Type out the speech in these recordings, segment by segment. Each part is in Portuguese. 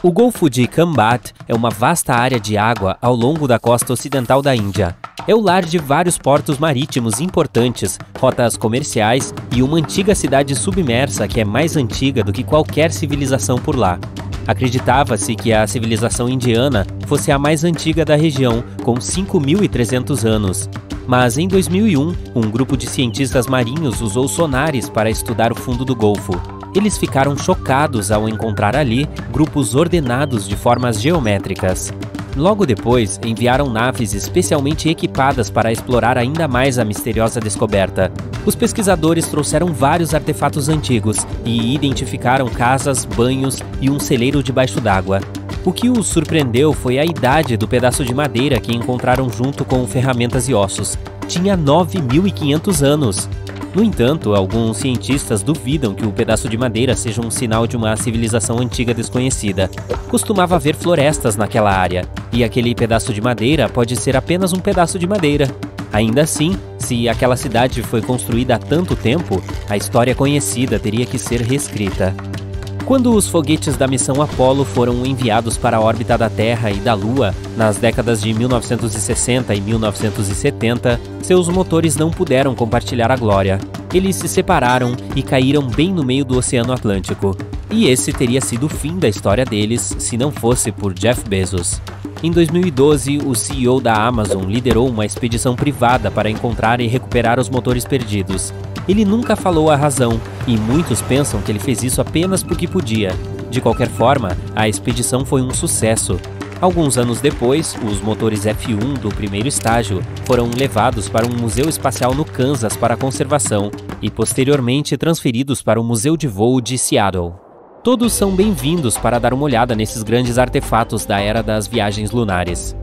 O Golfo de Khambat é uma vasta área de água ao longo da costa ocidental da Índia. É o lar de vários portos marítimos importantes, rotas comerciais e uma antiga cidade submersa que é mais antiga do que qualquer civilização por lá. Acreditava-se que a civilização indiana fosse a mais antiga da região, com 5.300 anos. Mas em 2001, um grupo de cientistas marinhos usou sonares para estudar o fundo do Golfo. Eles ficaram chocados ao encontrar ali grupos ordenados de formas geométricas. Logo depois, enviaram naves especialmente equipadas para explorar ainda mais a misteriosa descoberta. Os pesquisadores trouxeram vários artefatos antigos e identificaram casas, banhos e um celeiro debaixo d'água. O que os surpreendeu foi a idade do pedaço de madeira que encontraram junto com ferramentas e ossos. Tinha 9.500 anos! No entanto, alguns cientistas duvidam que o pedaço de madeira seja um sinal de uma civilização antiga desconhecida. Costumava haver florestas naquela área, e aquele pedaço de madeira pode ser apenas um pedaço de madeira. Ainda assim, se aquela cidade foi construída há tanto tempo, a história conhecida teria que ser reescrita. Quando os foguetes da missão Apollo foram enviados para a órbita da Terra e da Lua, nas décadas de 1960 e 1970, seus motores não puderam compartilhar a glória. Eles se separaram e caíram bem no meio do Oceano Atlântico. E esse teria sido o fim da história deles, se não fosse por Jeff Bezos. Em 2012, o CEO da Amazon liderou uma expedição privada para encontrar e recuperar os motores perdidos. Ele nunca falou a razão, e muitos pensam que ele fez isso apenas porque podia. De qualquer forma, a expedição foi um sucesso. Alguns anos depois, os motores F1 do primeiro estágio foram levados para um museu espacial no Kansas para conservação e posteriormente transferidos para o Museu de Voo de Seattle. Todos são bem-vindos para dar uma olhada nesses grandes artefatos da era das viagens lunares.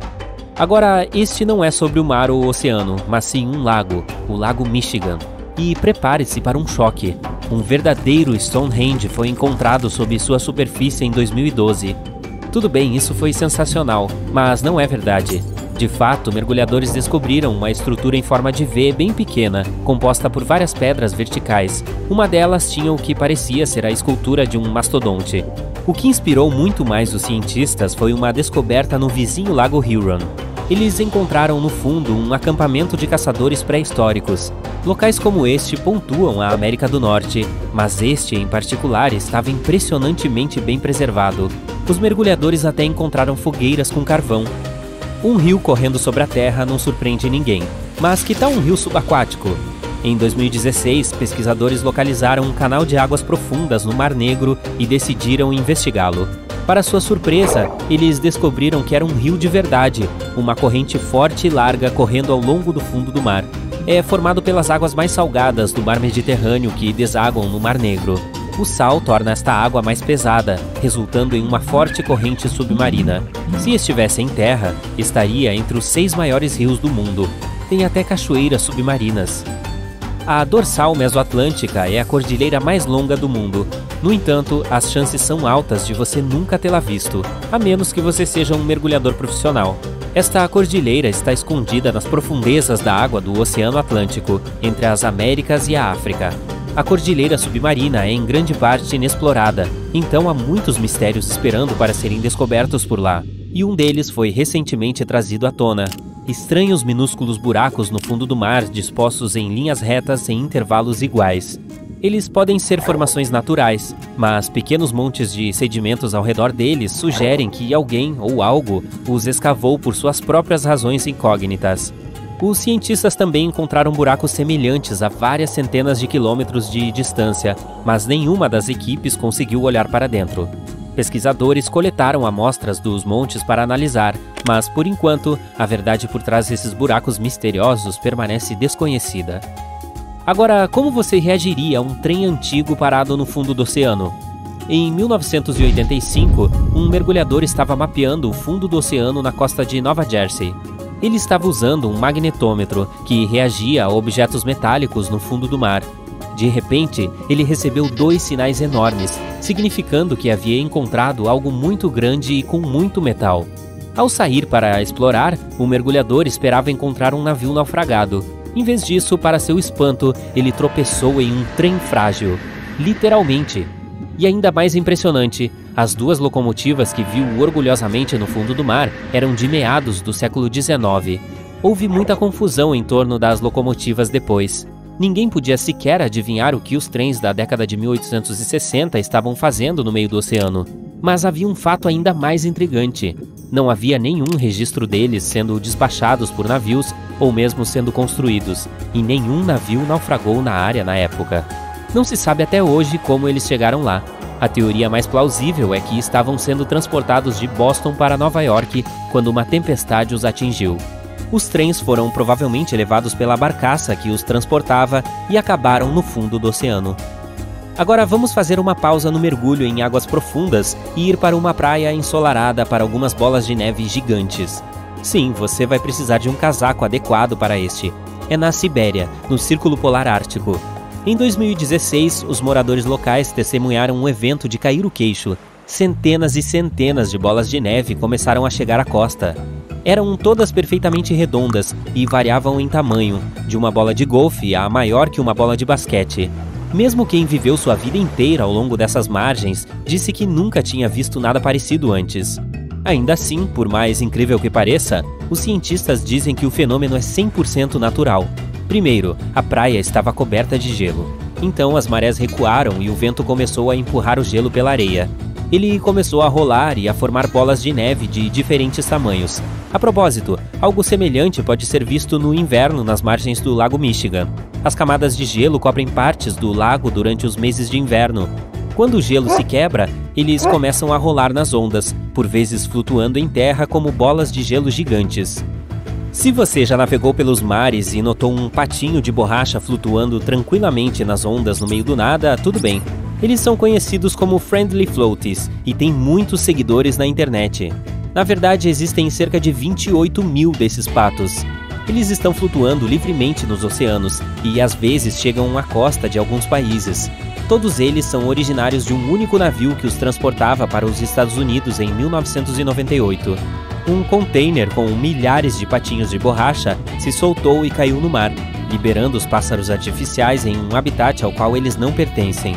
Agora, este não é sobre o mar ou o oceano, mas sim um lago, o Lago Michigan. E prepare-se para um choque. Um verdadeiro Stonehenge foi encontrado sob sua superfície em 2012. Tudo bem, isso foi sensacional, mas não é verdade. De fato, mergulhadores descobriram uma estrutura em forma de V bem pequena, composta por várias pedras verticais. Uma delas tinha o que parecia ser a escultura de um mastodonte. O que inspirou muito mais os cientistas foi uma descoberta no vizinho Lago Huron. Eles encontraram no fundo um acampamento de caçadores pré-históricos. Locais como este pontuam a América do Norte, mas este em particular estava impressionantemente bem preservado. Os mergulhadores até encontraram fogueiras com carvão. Um rio correndo sobre a terra não surpreende ninguém. Mas que tal um rio subaquático? Em 2016, pesquisadores localizaram um canal de águas profundas no Mar Negro e decidiram investigá-lo. Para sua surpresa, eles descobriram que era um rio de verdade, uma corrente forte e larga correndo ao longo do fundo do mar. É formado pelas águas mais salgadas do mar Mediterrâneo que desaguam no Mar Negro. O sal torna esta água mais pesada, resultando em uma forte corrente submarina. Se estivesse em terra, estaria entre os 6 maiores rios do mundo. Tem até cachoeiras submarinas. A dorsal mesoatlântica é a cordilheira mais longa do mundo. No entanto, as chances são altas de você nunca tê-la visto, a menos que você seja um mergulhador profissional. Esta cordilheira está escondida nas profundezas da água do Oceano Atlântico, entre as Américas e a África. A cordilheira submarina é em grande parte inexplorada, então há muitos mistérios esperando para serem descobertos por lá. E um deles foi recentemente trazido à tona. Estranhos minúsculos buracos no fundo do mar dispostos em linhas retas em intervalos iguais. Eles podem ser formações naturais, mas pequenos montes de sedimentos ao redor deles sugerem que alguém ou algo os escavou por suas próprias razões incógnitas. Os cientistas também encontraram buracos semelhantes a várias centenas de quilômetros de distância, mas nenhuma das equipes conseguiu olhar para dentro. Pesquisadores coletaram amostras dos montes para analisar, mas, por enquanto, a verdade por trás desses buracos misteriosos permanece desconhecida. Agora, como você reagiria a um trem antigo parado no fundo do oceano? Em 1985, um mergulhador estava mapeando o fundo do oceano na costa de Nova Jersey. Ele estava usando um magnetômetro que reagia a objetos metálicos no fundo do mar. De repente, ele recebeu 2 sinais enormes, significando que havia encontrado algo muito grande e com muito metal. Ao sair para explorar, o mergulhador esperava encontrar um navio naufragado. Em vez disso, para seu espanto, ele tropeçou em um trem frágil. Literalmente. E ainda mais impressionante, As duas locomotivas que viu orgulhosamente no fundo do mar eram de meados do século XIX. Houve muita confusão em torno das locomotivas depois. Ninguém podia sequer adivinhar o que os trens da década de 1860 estavam fazendo no meio do oceano. Mas havia um fato ainda mais intrigante. Não havia nenhum registro deles sendo despachados por navios ou mesmo sendo construídos, e nenhum navio naufragou na área na época. Não se sabe até hoje como eles chegaram lá. A teoria mais plausível é que estavam sendo transportados de Boston para Nova York quando uma tempestade os atingiu. Os trens foram provavelmente levados pela barcaça que os transportava e acabaram no fundo do oceano. Agora vamos fazer uma pausa no mergulho em águas profundas e ir para uma praia ensolarada para algumas bolas de neve gigantes. Sim, você vai precisar de um casaco adequado para este. É na Sibéria, no Círculo Polar Ártico. Em 2016, os moradores locais testemunharam um evento de cair o queixo. Centenas e centenas de bolas de neve começaram a chegar à costa. Eram todas perfeitamente redondas e variavam em tamanho, de uma bola de golfe a maior que uma bola de basquete. Mesmo quem viveu sua vida inteira ao longo dessas margens disse que nunca tinha visto nada parecido antes. Ainda assim, por mais incrível que pareça, os cientistas dizem que o fenômeno é 100% natural. Primeiro, a praia estava coberta de gelo. Então as marés recuaram e o vento começou a empurrar o gelo pela areia. Ele começou a rolar e a formar bolas de neve de diferentes tamanhos. A propósito, algo semelhante pode ser visto no inverno nas margens do Lago Michigan. As camadas de gelo cobrem partes do lago durante os meses de inverno. Quando o gelo se quebra, eles começam a rolar nas ondas, por vezes flutuando em terra como bolas de gelo gigantes. Se você já navegou pelos mares e notou um patinho de borracha flutuando tranquilamente nas ondas no meio do nada, tudo bem. Eles são conhecidos como Friendly Floaties e têm muitos seguidores na internet. Na verdade, existem cerca de 28 mil desses patos. Eles estão flutuando livremente nos oceanos e às vezes chegam à costa de alguns países. Todos eles são originários de um único navio que os transportava para os Estados Unidos em 1998. Um container com milhares de patinhos de borracha se soltou e caiu no mar, liberando os pássaros artificiais em um habitat ao qual eles não pertencem.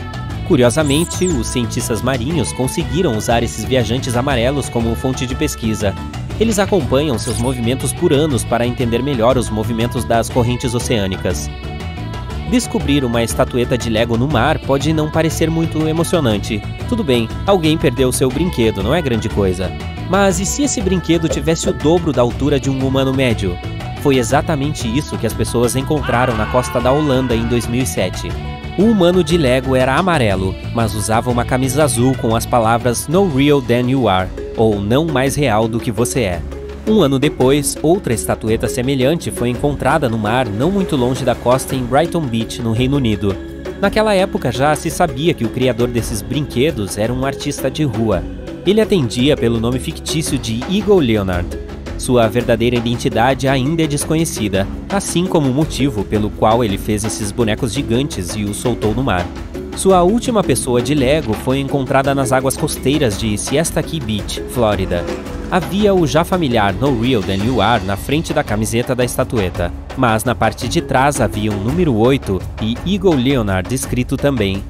Curiosamente, os cientistas marinhos conseguiram usar esses viajantes amarelos como fonte de pesquisa. Eles acompanham seus movimentos por anos para entender melhor os movimentos das correntes oceânicas. Descobrir uma estatueta de Lego no mar pode não parecer muito emocionante. Tudo bem, alguém perdeu seu brinquedo, não é grande coisa. Mas e se esse brinquedo tivesse o dobro da altura de um humano médio? Foi exatamente isso que as pessoas encontraram na costa da Holanda em 2007. O humano de Lego era amarelo, mas usava uma camisa azul com as palavras "No real than you are", ou "Não mais real do que você é". Um ano depois, outra estatueta semelhante foi encontrada no mar não muito longe da costa em Brighton Beach, no Reino Unido. Naquela época já se sabia que o criador desses brinquedos era um artista de rua. Ele atendia pelo nome fictício de Eagle Leonard. Sua verdadeira identidade ainda é desconhecida, assim como o motivo pelo qual ele fez esses bonecos gigantes e os soltou no mar. Sua última pessoa de Lego foi encontrada nas águas costeiras de Siesta Key Beach, Flórida. Havia o já familiar No Real Than You Are na frente da camiseta da estatueta, mas na parte de trás havia um número 8 e Eagle Leonard escrito também.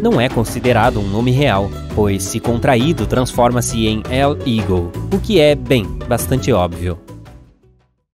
Não é considerado um nome real, pois se contraído transforma-se em El Eagle, o que é, bem, bastante óbvio.